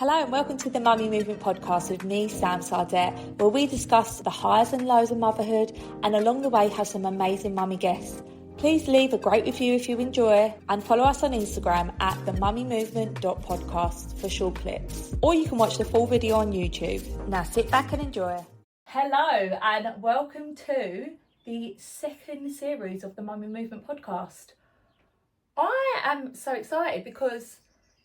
Hello and welcome to the Mummy Movement podcast with me, Sam Sardet, where we discuss the highs and lows of motherhood and along the way have some amazing mummy guests. Please leave a great review if you enjoy and follow us on Instagram at themummymovement.podcast for short clips. Or you can watch the full video on YouTube. Now sit back and enjoy. Hello and welcome to the second series of the Mummy Movement podcast. I am so excited because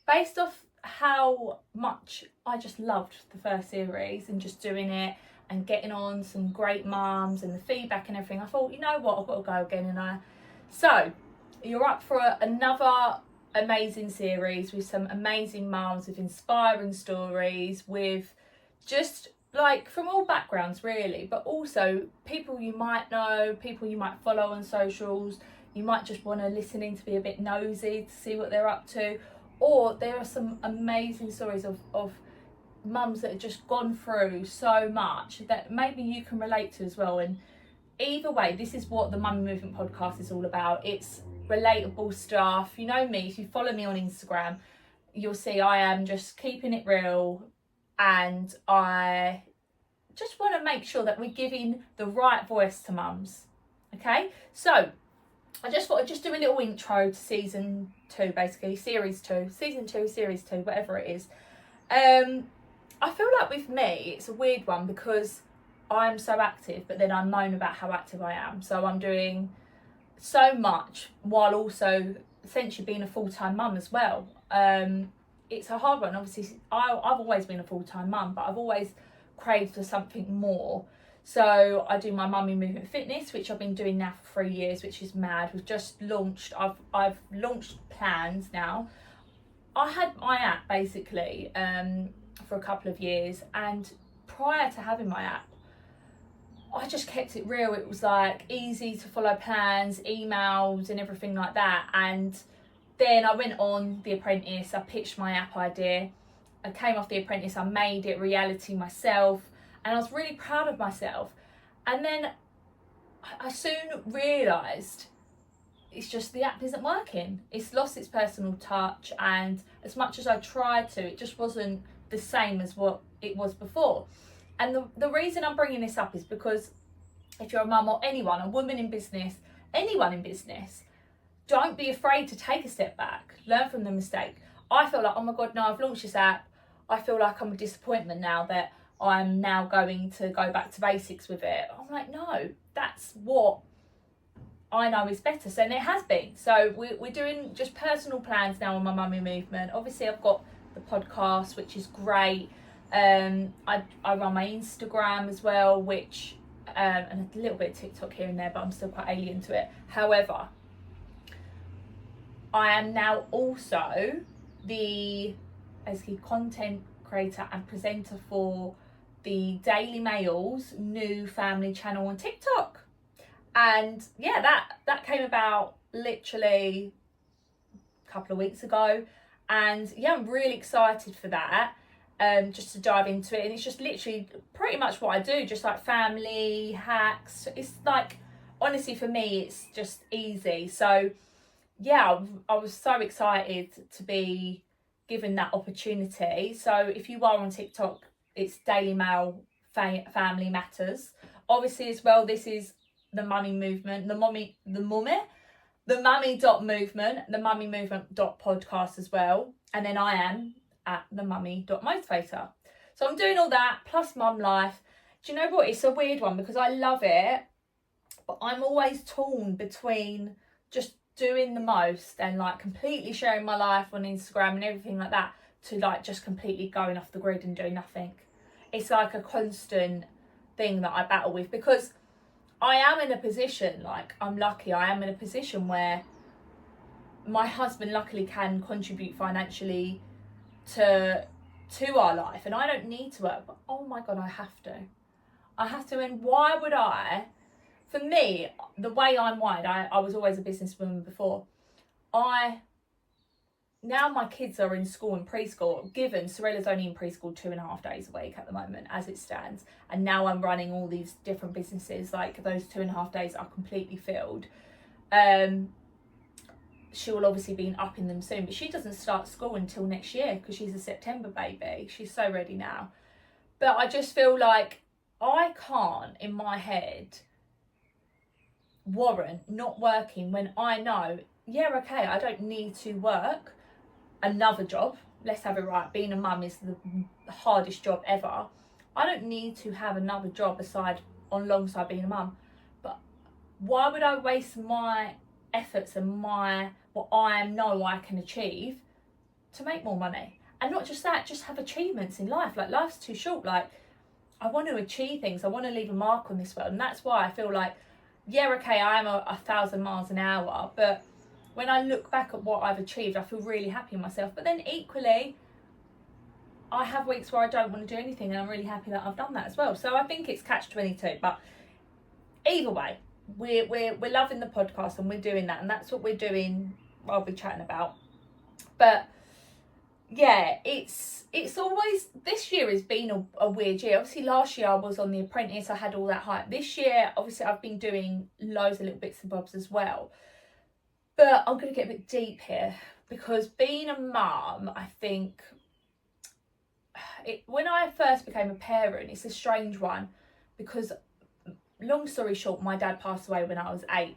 based off how much I just loved the first series and just doing it and getting on some great mums and the feedback and everything, I thought, you know what, I've got to go again. So you're up for another amazing series with some amazing mums, with inspiring stories, with just like from all backgrounds really, but also people you might know, people you might follow on socials. You might just want to listen in to be a bit nosy to see what they're up to. Or there are some amazing stories of mums that have just gone through so much that maybe you can relate to as well. And either way, this is what the Mummy Movement podcast is all about. It's relatable stuff. You know me, if you follow me on Instagram, you'll see I am just keeping it real. And I just want to make sure that we're giving the right voice to mums. Okay, so I just thought I'd just do a little intro to season 2, basically, series 2, whatever it is. I feel like with me, it's a weird one because I'm so active, but then I moan about how active I am. So I'm doing so much while also essentially being a full-time mum as well. It's a hard one. Obviously, I've always been a full-time mum, but I've always craved for something more. So I do my Mummy Movement Fitness, which I've been doing now for 3 years, which is mad. We've just launched, I've launched plans now. I had my app basically for a couple of years, and prior to having my app, I just kept it real. It was like easy to follow plans, emails and everything like that. And then I went on The Apprentice, I pitched my app idea, I came off The Apprentice, I made it reality myself. And I was really proud of myself. And then I soon realised it's just the app isn't working. It's lost its personal touch. And as much as I tried to, it just wasn't the same as what it was before. And the reason I'm bringing this up is because if you're a mum or anyone, a woman in business, anyone in business, don't be afraid to take a step back. Learn from the mistake. I feel like, oh my God, no, I've launched this app. I feel like I'm a disappointment now that I'm now going to go back to basics with it. I'm like, no, that's what I know is better. So, and it has been. So we're doing just personal plans now on my Mummy Movement. Obviously, I've got the podcast, which is great. I run my Instagram as well, which, and a little bit of TikTok here and there, but I'm still quite alien to it. However, I am now also the basically content creator and presenter for the Daily Mail's new family channel on TikTok. And yeah, that came about literally a couple of weeks ago. And yeah, I'm really excited for that, just to dive into it. And it's just literally pretty much what I do, just like family hacks. It's like, honestly, for me, it's just easy. So yeah, I was so excited to be given that opportunity. So if you are on TikTok, it's Daily Mail Family Matters. Obviously as well, this is the Mummy Movement, the Mummy.movement, the mummymovement.podcast as well. And then I am at the mummy.motivator. So I'm doing all that, plus mum life. Do you know what? It's a weird one because I love it, but I'm always torn between just doing the most and like completely sharing my life on Instagram and everything like that, to like just completely going off the grid and doing nothing. It's like a constant thing that I battle with, because I am in a position, like I'm lucky, I am in a position where my husband luckily can contribute financially to our life, and I don't need to work, but oh my God, I have to. And why would I? For me, the way I'm wired, I was always a businesswoman before. Now my kids are in school and preschool, given Sorella's only in preschool 2.5 days a week at the moment as it stands. And now I'm running all these different businesses, like those 2.5 days are completely filled. she will obviously be upping them soon, but she doesn't start school until next year because she's a September baby. She's so ready now. But I just feel like I can't, in my head, warrant not working when I know, yeah, okay, I don't need to work another job. Let's have it right. Being a mum is the hardest job ever. I don't need to have another job alongside being a mum. But why would I waste my efforts and what I know I can achieve to make more money? And not just that, just have achievements in life. Like, life's too short. Like, I want to achieve things. I want to leave a mark on this world. And that's why I feel like, yeah, okay, I am 1,000 miles an hour, but when I look back at what I've achieved, I feel really happy in myself. But then equally, I have weeks where I don't want to do anything, and I'm really happy that I've done that as well. So I think it's catch-22. But either way, we're loving the podcast and we're doing that, and that's what we're doing. I'll be chatting about. But yeah, it's always, this year has been a weird year. Obviously last year I was on The Apprentice, I had all that hype. This year, obviously I've been doing loads of little bits and bobs as well. But I'm going to get a bit deep here, because being a mum, I think, when I first became a parent, it's a strange one, because long story short, my dad passed away when I was 8,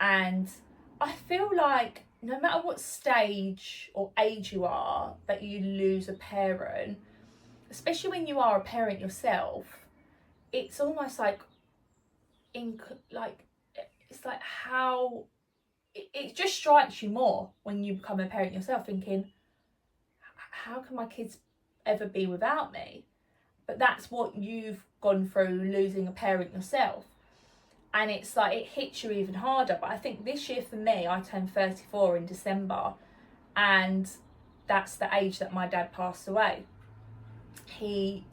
and I feel like no matter what stage or age you are that you lose a parent, especially when you are a parent yourself, it's almost like it's like how it just strikes you more when you become a parent yourself, thinking, how can my kids ever be without me? But that's what you've gone through, losing a parent yourself. And it's like, it hits you even harder. But I think this year for me, I turned 34 in December, and that's the age that my dad passed away. He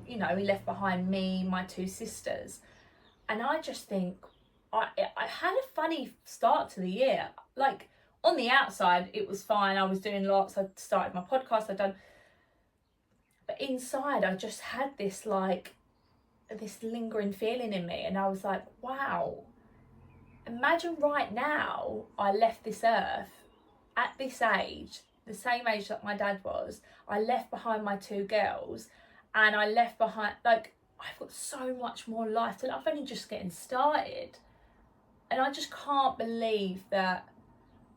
left behind me, my 2 sisters. And I just think, I had a funny start to the year. Like, on the outside, it was fine. I was doing lots. I started my podcast. But inside, I just had this lingering feeling in me. And I was like, wow, imagine right now I left this earth at this age, the same age that my dad was. I left behind my 2 girls, and I left behind, like, I've got so much more life to live. I'm only just getting started. And I just can't believe that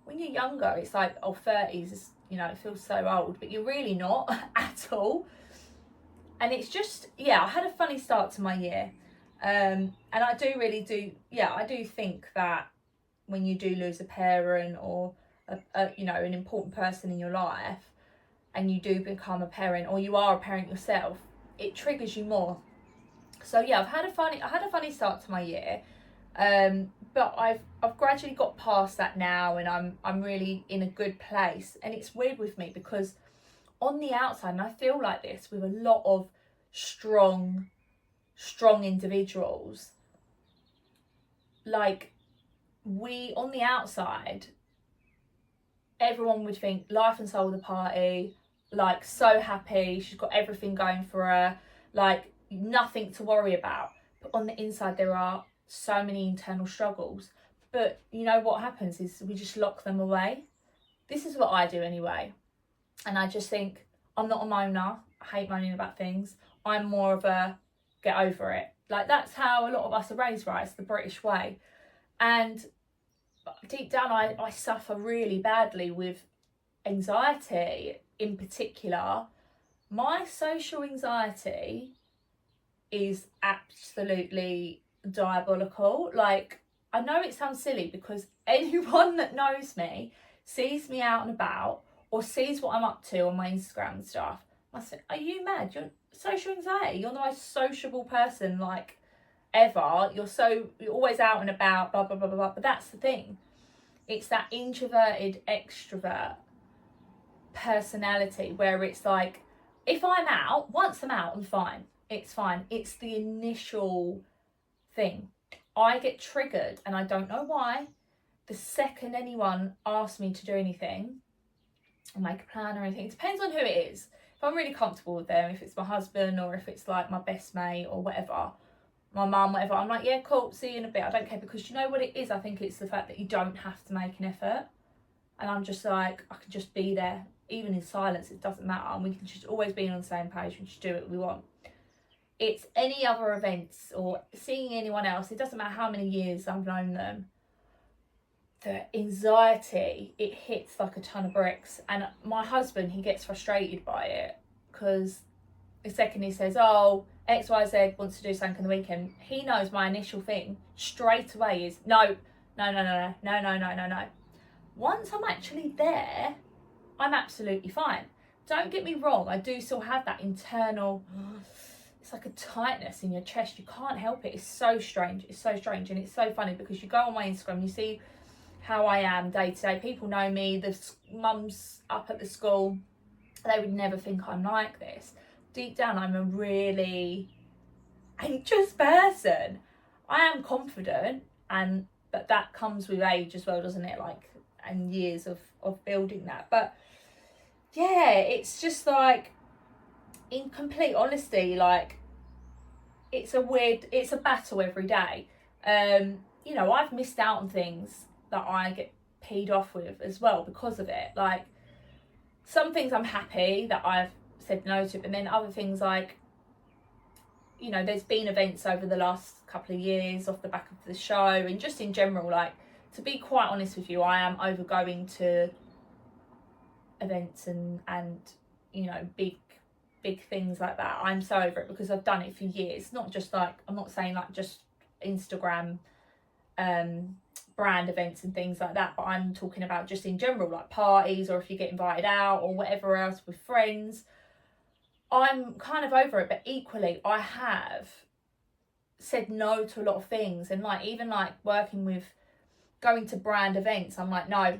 when you're younger, it's like, 30s is, it feels so old, but you're really not at all. And it's just, I had a funny start to my year. And I do think that when you do lose a parent or, an important person in your life, and you do become a parent, or you are a parent yourself, it triggers you more. So yeah, I had a funny start to my year. But I've gradually got past that now, and I'm really in a good place. And it's weird with me, because on the outside, and I feel like this with a lot of strong individuals, like, on the outside, everyone would think life and soul of the party, like, so happy, she's got everything going for her, like, nothing to worry about. But on the inside, there are so many internal struggles. But you know what happens is we just lock them away. This is what I do anyway. And I just think, I'm not a moaner. I hate moaning about things. I'm more of a get over it. Like, that's how a lot of us are raised, right? It's the British way. And deep down, I suffer really badly with anxiety in particular. My social anxiety is absolutely diabolical. Like, I know it sounds silly, because anyone that knows me, sees me out and about, or sees what I'm up to on my Instagram and stuff, must think, are you mad? You're social anxiety. You're the most sociable person, like, ever. You're always out and about, blah, blah, blah, blah, blah. But that's the thing. It's that introverted extrovert personality where it's like, if I'm out, once I'm out, I'm fine. It's fine. It's the initial thing. I get triggered, and I don't know why. The second anyone asks me to do anything, or make a plan or anything, it depends on who it is. If I'm really comfortable with them, if it's my husband, or if it's like my best mate or whatever, my mum, whatever, I'm like, yeah, cool, see you in a bit. I don't care, because you know what it is? I think it's the fact that you don't have to make an effort. And I'm just like, I can just be there, even in silence, it doesn't matter. And we can just always be on the same page and just do what we want. It's any other events or seeing anyone else, it doesn't matter how many years I've known them, the anxiety, it hits like a ton of bricks. And my husband, he gets frustrated by it, because the second he says, oh, XYZ wants to do something on the weekend, he knows my initial thing straight away is no. Once I'm actually there, I'm absolutely fine. Don't get me wrong, I do still have that internal, it's like a tightness in your chest. You can't help it. It's so strange. It's so strange. And it's so funny because you go on my Instagram, you see how I am day to day. People know me. The mums up at the school, they would never think I'm like this. Deep down, I'm a really anxious person. I am confident, but that comes with age as well, doesn't it? Like, and years of building that. But yeah, it's just like, in complete honesty, like, it's a battle every day. You know, I've missed out on things that I get peed off with as well because of it. Like, some things I'm happy that I've said no to, but then other things, like, you know, there's been events over the last couple of years off the back of the show, and just in general, like, to be quite honest with you, I am overgoing to events and you know, big things like that. I'm so over it because I've done it for years. Not just like, I'm not saying like just Instagram brand events and things like that, but I'm talking about just in general, like parties, or if you get invited out or whatever else with friends. I'm kind of over it, but equally I have said no to a lot of things, and like, even like going to brand events, I'm like, no,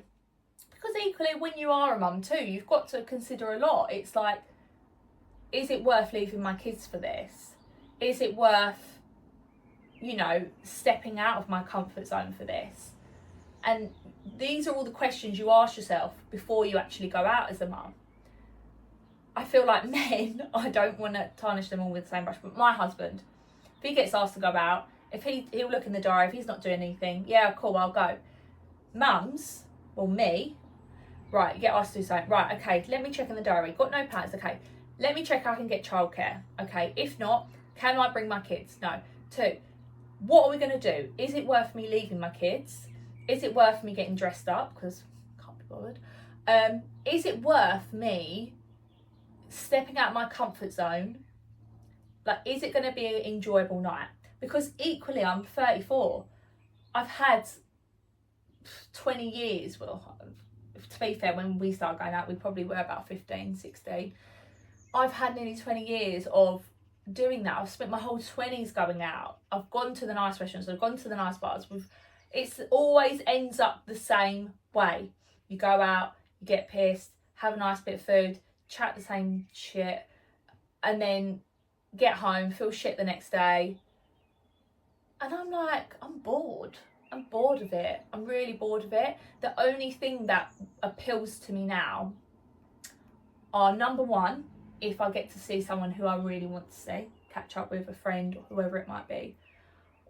because equally when you are a mum too, you've got to consider a lot. It's like, is it worth leaving my kids for this? Is it worth, you know, stepping out of my comfort zone for this? And these are all the questions you ask yourself before you actually go out as a mum. I feel like men, I don't want to tarnish them all with the same brush, but my husband, if he gets asked to go out, he'll look in the diary, if he's not doing anything, yeah, cool, I'll go. Mums, or me, right, you get asked to do something, right, okay, let me check in the diary, got no plans, okay, let me check I can get childcare, okay, if not, can I bring my kids? No. 2, what are we going to do? Is it worth me leaving my kids? Is it worth me getting dressed up, because I can't be bothered? Is it worth me stepping out of my comfort zone? Like, is it going to be an enjoyable night? Because equally, I'm 34. I've had 20 years, well, to be fair, when we started going out, we probably were about 15, 16. I've had nearly 20 years of doing that. I've spent my whole 20s going out. I've gone to the nice restaurants, I've gone to the nice bars. It's always ends up the same way. You go out, you get pissed, have a nice bit of food, chat the same shit, and then get home, feel shit the next day. And I'm like, I'm bored. I'm bored of it. I'm really bored of it. The only thing that appeals to me now are, number one, if I get to see someone who I really want to see, catch up with a friend or whoever it might be.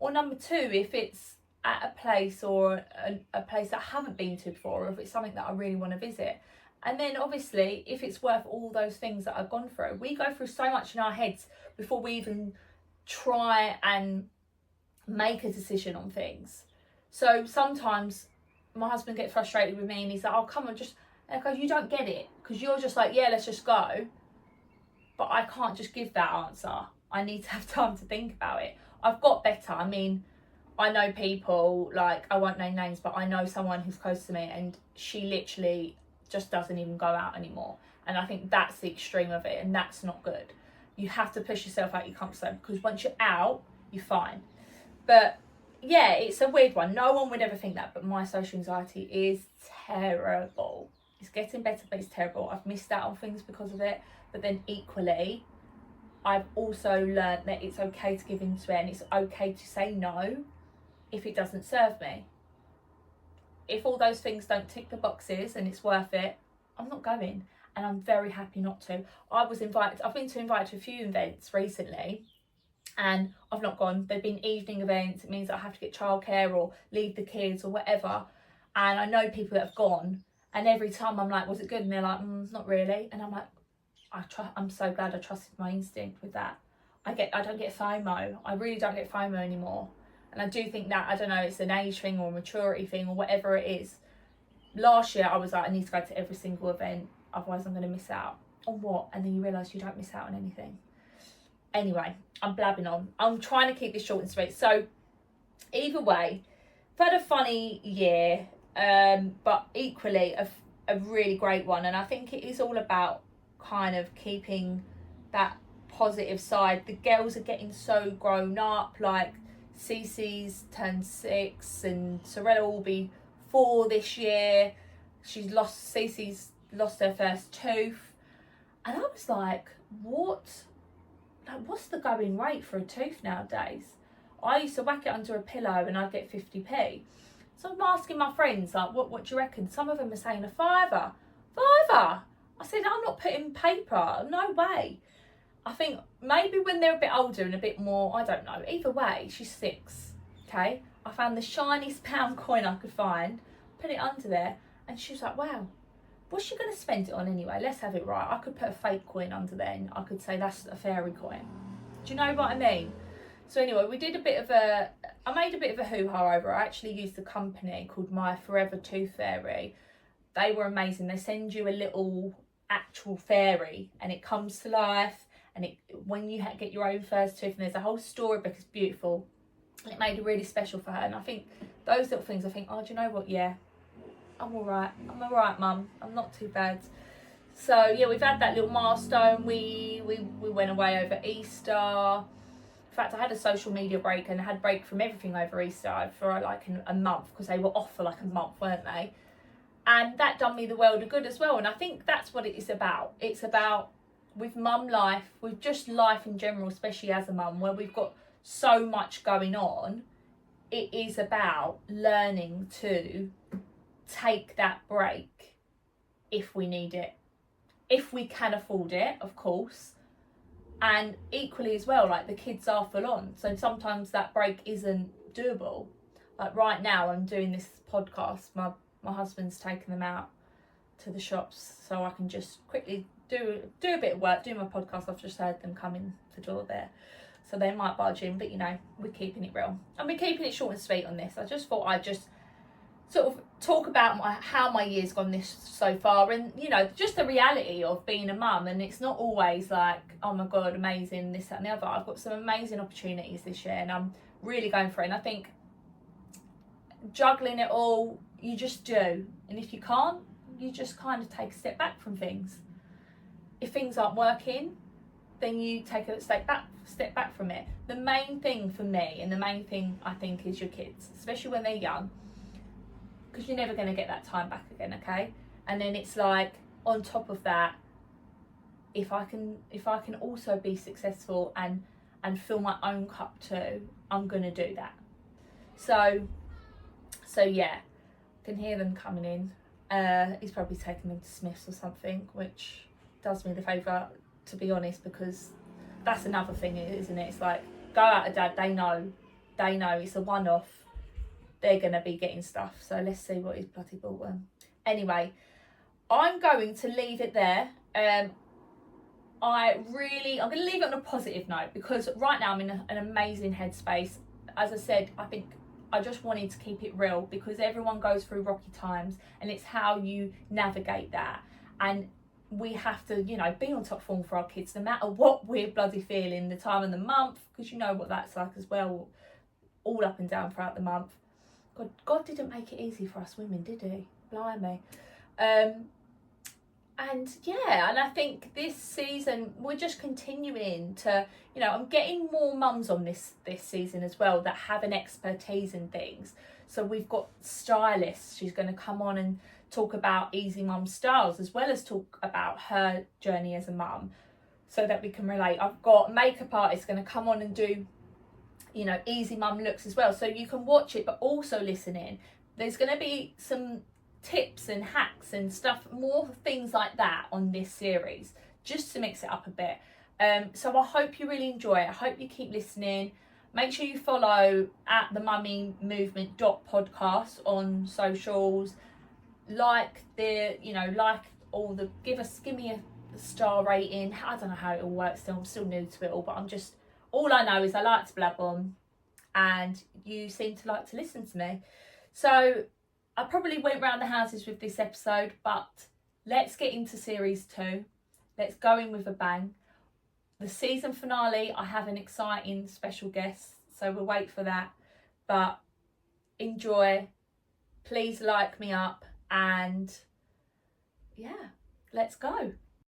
Or number 2, if it's at a place or a place that I haven't been to before, or if it's something that I really want to visit. And then obviously, if it's worth all those things that I've gone through. We go through so much in our heads before we even try and make a decision on things. So sometimes my husband gets frustrated with me and he's like, oh, come on, I go, you don't get it, because you're just like, yeah, let's just go. But I can't just give that answer. I need to have time to think about it. I've got better. I mean, I know people, like, I won't name names, but I know someone who's close to me and she literally just doesn't even go out anymore. And I think that's the extreme of it, and that's not good. You have to push yourself out your comfort zone, because once you're out, you're fine. But yeah, it's a weird one. No one would ever think that, but my social anxiety is terrible. It's getting better, but it's terrible. I've missed out on things because of it. But then equally, I've also learned that it's okay to give into it, and it's okay to say no if it doesn't serve me. If all those things don't tick the boxes and it's worth it, I'm not going. And I'm very happy not to. I've been invited to a few events recently, and I've not gone. They've been evening events. It means I have to get childcare or leave the kids or whatever. And I know people that have gone And every time I'm like, was it good? And they're like, not really. And I'm like, I'm so glad I trusted my instinct with that. I don't get FOMO. I really don't get FOMO anymore. And I do think that, I don't know, it's an age thing or a maturity thing or whatever it is. Last year I was like, I need to go to every single event, otherwise I'm going to miss out. On what? And then you realise you don't miss out on anything. Anyway, I'm blabbing on. I'm trying to keep this short and sweet. So either way, I've had a funny year, but equally a really great one. And I think it is all about kind of keeping that positive side. The girls are getting so grown up, like Cece's turned 6 and Sorella will be 4 this year. Cece's lost her first tooth. And I was like, what's the going rate for a tooth nowadays? I used to whack it under a pillow and I'd get 50p. So I'm asking my friends, like, what do you reckon? Some of them are saying a £5. £5? I said, I'm not putting paper, no way. I think maybe when they're a bit older and a bit more, I don't know. Either way, she's 6, okay? I found the shiniest pound coin I could find, put it under there, and she was like, wow, what's she going to spend it on anyway? Let's have it right. I could put a fake coin under there and I could say that's a fairy coin. Do you know what I mean? So anyway, I made a bit of a hoo-ha over it. I actually used a company called My Forever Tooth Fairy. They were amazing. They send you a little actual fairy and it comes to life, and when you get your own first tooth, and there's a whole story book, it's beautiful. And it made it really special for her. And I think those little things, I think, oh, do you know what? Yeah, I'm all right, mum. I'm not too bad. So yeah, we've had that little milestone. We went away over Easter. In fact, I had a social media break and I had a break from everything over Easter for like a month, because they were off for like a month, weren't they? And that done me the world of good as well. And I think that's what it is about. It's about, with mum life, with just life in general, especially as a mum, where we've got so much going on, it is about learning to take that break if we need it, if we can afford it, of course. And equally as well, like the kids are full on, so sometimes that break isn't doable. Like right now I'm doing this podcast, my husband's taken them out to the shops so I can just quickly do a bit of work, do my podcast. I've just heard them come in the door there, so they might barge in, but you know, we're keeping it real and we're keeping it short and sweet on this. I just thought I'd just sort of talk about how my year's gone this so far, and you know, just the reality of being a mum. And it's not always like, oh my god, amazing, this, that and the other. I've got some amazing opportunities this year and I'm really going for it. And I think juggling it all, you just do. And if you can't, you just kind of take a step back from things. If things aren't working, then you take a step back from it. The main thing for me, and the main thing I think, is your kids, especially when they're young, because you're never going to get that time back again, okay? And then it's like, on top of that, if I can also be successful and fill my own cup too, I'm going to do that. So yeah, I can hear them coming in. He's probably taken them to Smith's or something, which does me the favour, to be honest, because that's another thing, isn't it? It's like, go out to dad, they know it's a one-off, they're going to be getting stuff. So let's see what he's bloody bought them. Anyway, I'm going to leave it there. I'm going to leave it on a positive note, because right now I'm in an amazing headspace. As I said, I think I just wanted to keep it real, because everyone goes through rocky times and it's how you navigate that. And we have to, you know, be on top form for our kids, no matter what we're bloody feeling, the time of the month, because you know what that's like as well, all up and down throughout the month. God didn't make it easy for us women, did he? Blimey. And yeah, and I think this season we're just continuing to, you know, I'm getting more mums on this season as well that have an expertise in things. So we've got stylists, she's going to come on and talk about easy mum styles, as well as talk about her journey as a mum, so that we can relate. I've got makeup artists going to come on and do, you know, easy mum looks as well, so you can watch it but also listen in. There's going to be some tips and hacks and stuff, more things like that on this series, just to mix it up a bit. So I hope you really enjoy it. I hope you keep listening. Make sure you follow at the Mummy Movement .podcast on socials. like give me a star rating. I don't know how it all works still. I'm still new to it all, but all I know is I like to blab on, and you seem to like to listen to me. So I probably went round the houses with this episode, but let's get into series 2. Let's go in with a bang. The season finale, I have an exciting special guest, so we'll wait for that. But enjoy. Please like me up, and yeah, let's go.